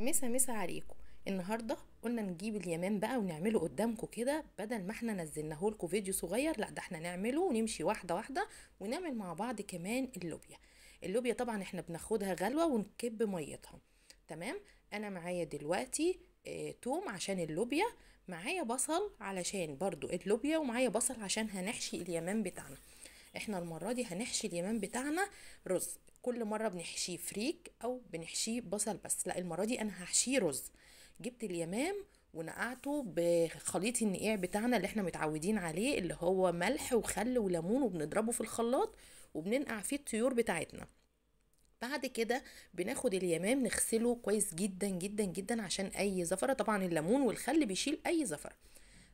مسا مسا عليكم. النهارده قلنا نجيب اليمام بقى ونعمله قدامكم كده، بدل ما احنا نزلناه لكم فيديو صغير، لا ده احنا نعمله ونمشي واحده واحده ونعمل مع بعض كمان اللوبيا. اللوبيا طبعا احنا بناخدها غلوه ونكب ميتها. تمام. انا معايا دلوقتي توم عشان اللوبيا، معايا بصل علشان برضو اللوبيا، ومعايا بصل عشان هنحشي اليمام بتاعنا. احنا المرة دي هنحشي اليمام بتاعنا رز. كل مرة بنحشيه فريك او بنحشيه بصل بس، لا المرة دي انا هحشيه رز. جبت اليمام ونقعته بخليط النقيع بتاعنا اللي احنا متعودين عليه، اللي هو ملح وخل وليمون، وبنضربه في الخلاط وبننقع فيه الطيور بتاعتنا. بعد كده بناخد اليمام نغسله كويس جدا جدا جدا عشان اي زفرة، طبعا الليمون والخل بيشيل اي زفرة.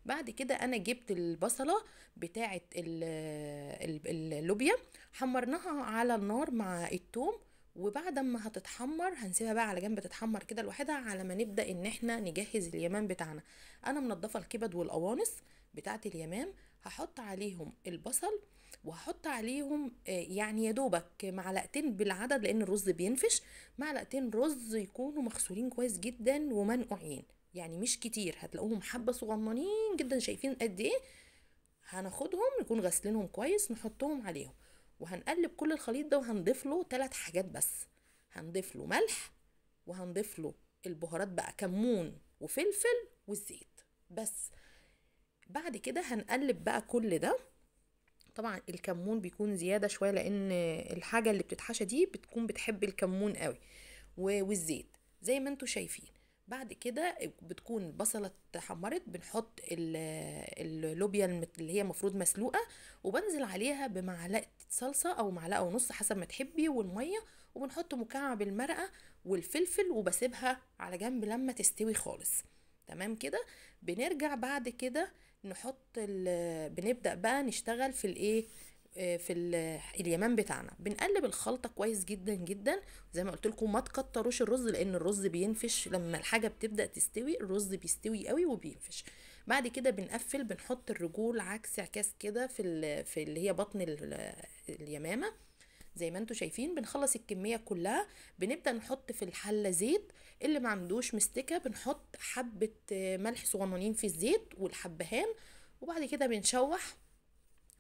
بعد كده انا جبت البصله بتاعه اللوبيا، حمرناها على النار مع التوم، وبعد ما هتتحمر هنسيبها بقى على جنب تتحمر كده لوحدها على ما نبدا ان احنا نجهز اليمام بتاعنا. انا منضفه الكبد والقوانص بتاعه اليمام، هحط عليهم البصل وهحط عليهم يعني يا دوبك معلقتين بالعدد لان الرز بينفش، معلقتين رز يكونوا مغسولين كويس جدا ومنقوعين، يعني مش كتير، هتلاقوهم حبة صغننين جدا، شايفين قد ايه. هناخدهم نكون غاسلينهم كويس نحطهم عليهم، وهنقلب كل الخليط ده وهنضيف له 3 حاجات بس. هنضيف له ملح، وهنضيف له البهارات بقى كمون وفلفل والزيت بس. بعد كده هنقلب بقى كل ده. طبعا الكمون بيكون زيادة شوية لان الحاجة اللي بتتحشى دي بتكون بتحب الكمون قوي، والزيت زي ما انتوا شايفين. بعد كده بتكون البصلة اتحمرت، بنحط اللوبيا اللي هي مفروض مسلوقة، وبنزل عليها بمعلقة صلصة او معلقة ونص حسب ما تحبي، والمية، وبنحط مكعب المرقة والفلفل، وبسيبها على جنب لما تستوي خالص. تمام كده. بنرجع بعد كده بنبدأ بقى نشتغل في الايه، اليمام بتاعنا. بنقلب الخلطه كويس جدا جدا، زي ما قلت لكم ما تكتروش الرز لان الرز بينفش لما الحاجه بتبدا تستوي، الرز بيستوي قوي وبينفش. بعد كده بنقفل، بنحط الرجول عكس عكاس كده في اللي هي بطن اليمامه زي ما انتوا شايفين. بنخلص الكميه كلها، بنبدا نحط في الحله زيت، اللي ما عندوش مستكه بنحط حبه ملح صغننين في الزيت والحبهان، وبعد كده بنشوح،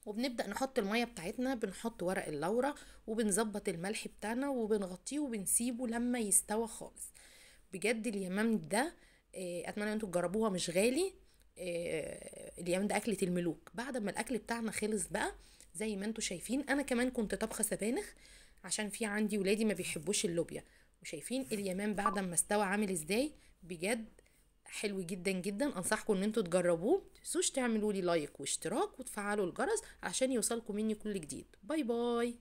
وبنبدأ نحط المية بتاعتنا، بنحط ورق اللورة، وبنظبط الملح بتاعنا وبنغطيه وبنسيبه لما يستوى خالص. بجد اليمام ده اتمنى انتوا تجربوها، مش غالي. اليمام ده اكلة الملوك. بعد ما الاكل بتاعنا خلص بقى زي ما انتوا شايفين، انا كمان كنت طبخة سبانخ عشان في عندي ولادي ما بيحبوش اللوبيا. وشايفين اليمام بعد ما استوى عامل ازاي، بجد حلو جدا جدا. انصحكم ان انتوا تجربوه، متنسوش تعملوا لي لايك واشتراك وتفعلوا الجرس عشان يوصلكم مني كل جديد. باي باي.